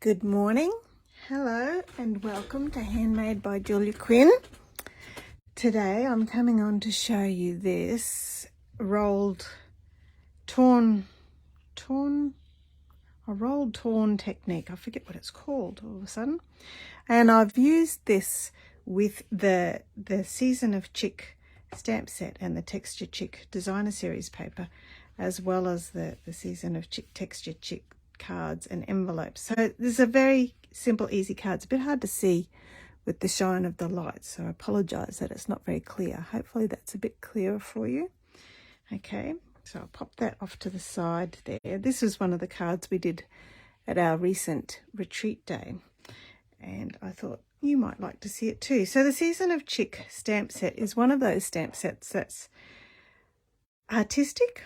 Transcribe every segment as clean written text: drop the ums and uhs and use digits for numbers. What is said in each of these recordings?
Good morning, hello and welcome to Handmade by Julia Quinn. Today I'm coming on to show you this rolled torn technique. I forget what it's called all of a sudden. And I've used this with the Season of Chic stamp set and the Texture Chic designer series paper, as well as the Season of Chic Texture Chic cards and envelopes. So this is a very simple, easy card. It's a bit hard to see with the shine of the light, so I apologize that it's not very clear. Hopefully that's a bit clearer for you. Okay, so I'll pop that off to the side there. This was one of the cards we did at our recent retreat day, and I thought you might like to see it too. So the Season of Chic stamp set is one of those stamp sets that's artistic,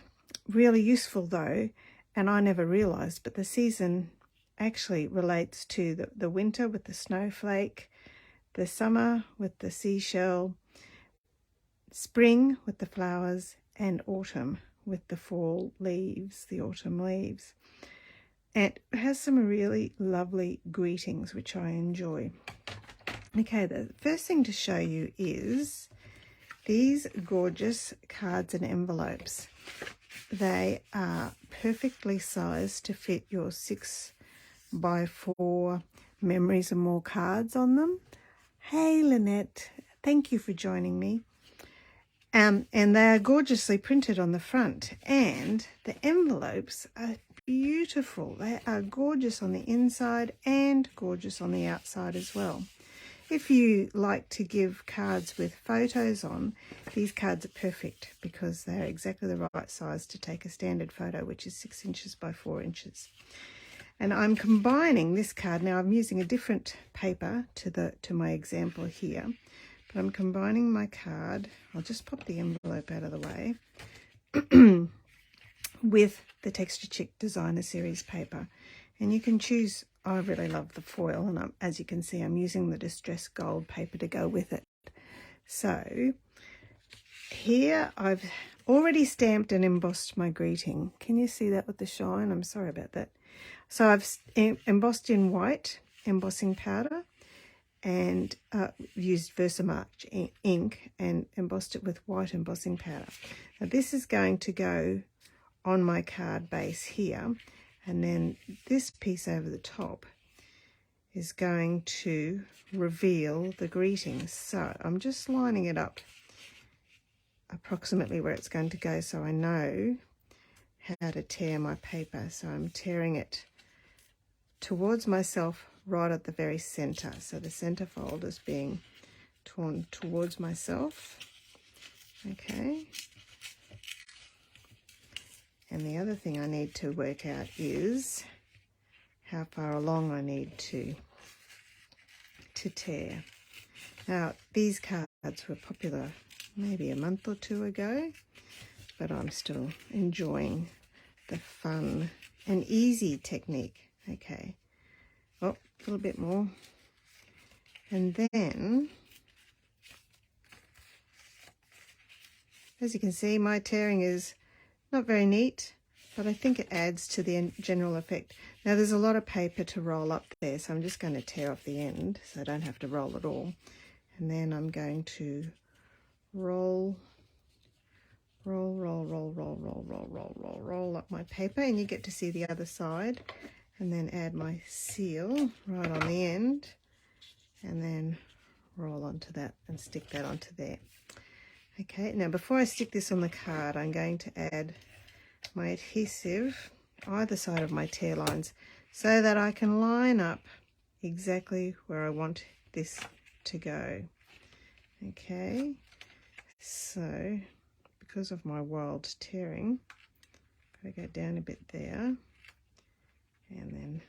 really useful though, and I never realized, but the season actually relates to the winter with the snowflake, the summer with the seashell, spring with the flowers, and autumn with the fall leaves, the autumn leaves. And it has some really lovely greetings, which I enjoy. Okay, the first thing to show you is these gorgeous cards and envelopes. They are perfectly sized to fit your 6x4 memories and more cards on them. Hey Lynette, thank you for joining me. And they are gorgeously printed on the front, and the envelopes are beautiful. They are gorgeous on the inside and gorgeous on the outside as well. If you like to give cards with photos on, these cards are perfect because they're exactly the right size to take a standard photo, which is 6 inches by 4 inches. And I'm combining this card. Now I'm using a different paper to my example here, but I'm combining my card. I'll just pop the envelope out of the way with the Texture Chic designer series paper. And you can choose, I really love the foil, and as you can see, I'm using the distressed gold paper to go with it. So here I've already stamped and embossed my greeting. Can you see that with the shine? I'm sorry about that. So I've embossed in white embossing powder and used Versamark ink and embossed it with white embossing powder. Now this is going to go on my card base here, and then this piece over the top is going to reveal the greetings. So I'm just lining it up approximately where it's going to go so I know how to tear my paper. So I'm tearing it towards myself right at the very center. So the center fold is being torn towards myself. Okay. And the other thing I need to work out is how far along I need to tear. Now, these cards were popular maybe a month or two ago, but I'm still enjoying the fun and easy technique. Okay. Oh, a little bit more. And then, as you can see, my tearing is not very neat, but I think it adds to the general effect. Now there's a lot of paper to roll up there, so I'm just going to tear off the end so I don't have to roll it all. And then I'm going to roll up my paper, and you get to see the other side, and then add my seal right on the end, and then roll onto that and stick that onto there. Okay, now before I stick this on the card, I'm going to add my adhesive either side of my tear lines so that I can line up exactly where I want this to go. Okay, so because of my wild tearing, I'm going to go down a bit there and then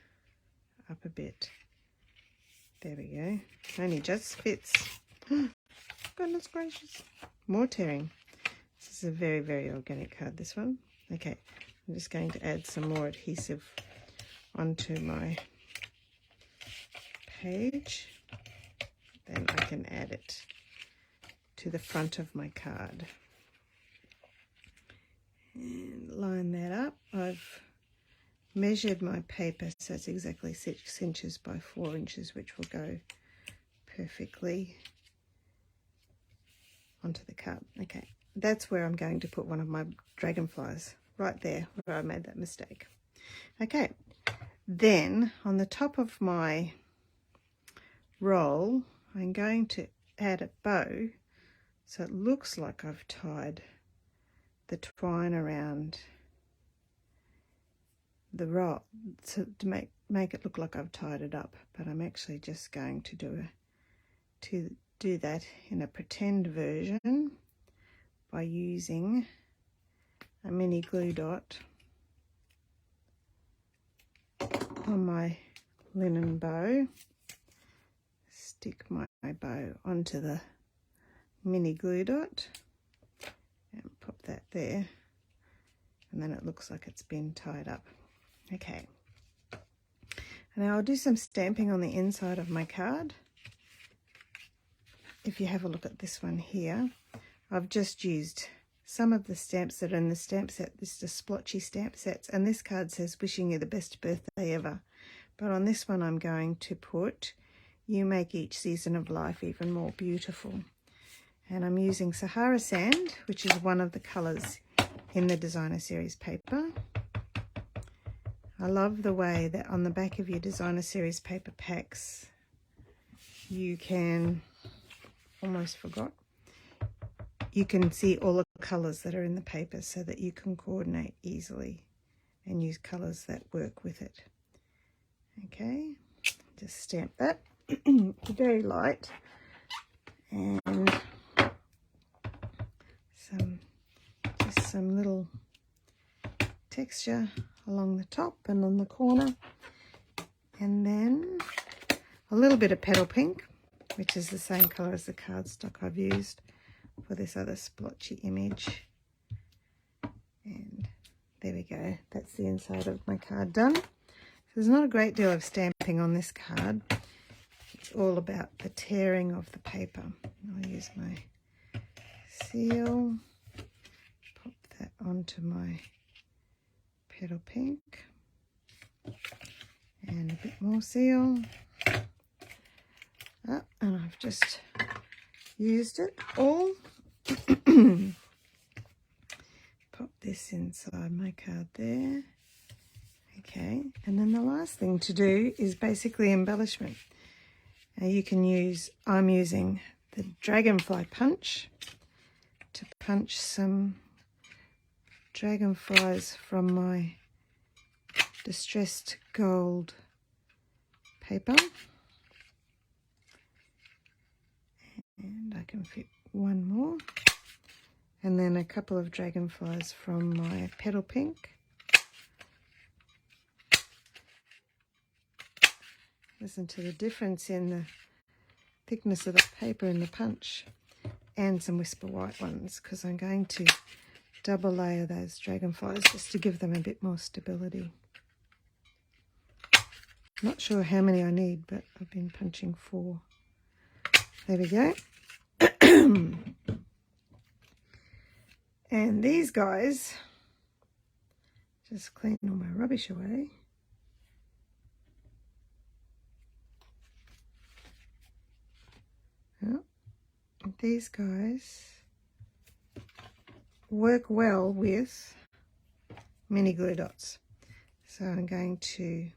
up a bit. There we go. Only just fits. Goodness gracious. More tearing. This is a very, very organic card, this one. Okay, I'm just going to add some more adhesive onto my page. Then I can add it to the front of my card. And line that up. I've measured my paper so it's exactly 6 inches by 4 inches, which will go perfectly onto the card. Okay, that's where I'm going to put one of my dragonflies, right there where I made that mistake. Okay, then on the top of my roll, I'm going to add a bow so it looks like I've tied the twine around the roll to make it look like I've tied it up, but I'm actually just going to do that in a pretend version by using a mini glue dot on my linen bow. Stick my bow onto the mini glue dot and pop that there, and then it looks like it's been tied up. Okay, now I'll do some stamping on the inside of my card. If you have a look at this one here, I've just used some of the stamps that are in the stamp set. This is the splotchy stamp sets, and this card says wishing you the best birthday ever. But on this one I'm going to put you make each season of life even more beautiful. And I'm using Sahara Sand, which is one of the colours in the Designer Series paper. I love the way that on the back of your Designer Series paper packs you can, almost forgot, you can see all the colours that are in the paper so that you can coordinate easily and use colours that work with it. Okay, just stamp that. Very light, and just some little texture along the top and on the corner, and then a little bit of petal pink, which is the same colour as the cardstock I've used for this other splotchy image. And there we go, that's the inside of my card done. So there's not a great deal of stamping on this card. It's all about the tearing of the paper. I'll use my seal, pop that onto my petal pink, and a bit more seal. Oh, and I've just used it all. Pop this inside my card there. Okay, and then the last thing to do is basically embellishment. Now you can use, I'm using the dragonfly punch to punch some dragonflies from my distressed gold paper. And I can fit one more. And then a couple of dragonflies from my petal pink. Listen to the difference in the thickness of the paper in the punch, and some Whisper White ones, because I'm going to double layer those dragonflies just to give them a bit more stability. Not sure how many I need, but I've been punching 4. There we go. And these guys, just clean all my rubbish away. Well, these guys work well with mini glue dots. So I'm going to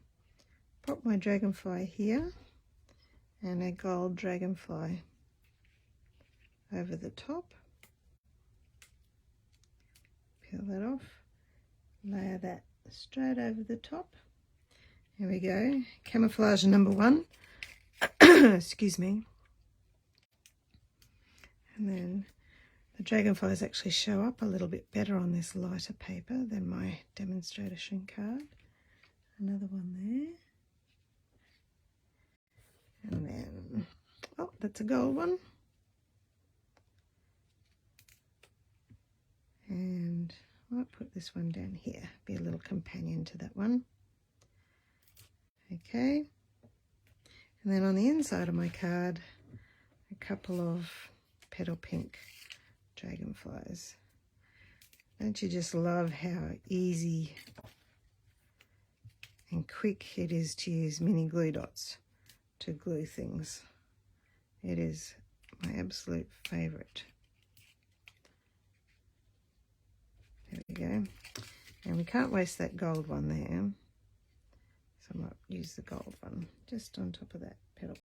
pop my dragonfly here and a gold dragonfly over the top. Peel that off, layer that straight over the top. Here we go, camouflage number 1. Excuse me. And then the dragonflies actually show up a little bit better on this lighter paper than my demonstrator shrink card. Another one there. And then, oh, that's a gold one. And I'll put this one down here, be a little companion to that one. Okay. And then on the inside of my card, a couple of petal pink dragonflies. Don't you just love how easy and quick it is to use mini glue dots to glue things. It is my absolute favourite. There we go. And we can't waste that gold one there. So I might use the gold one just on top of that petal.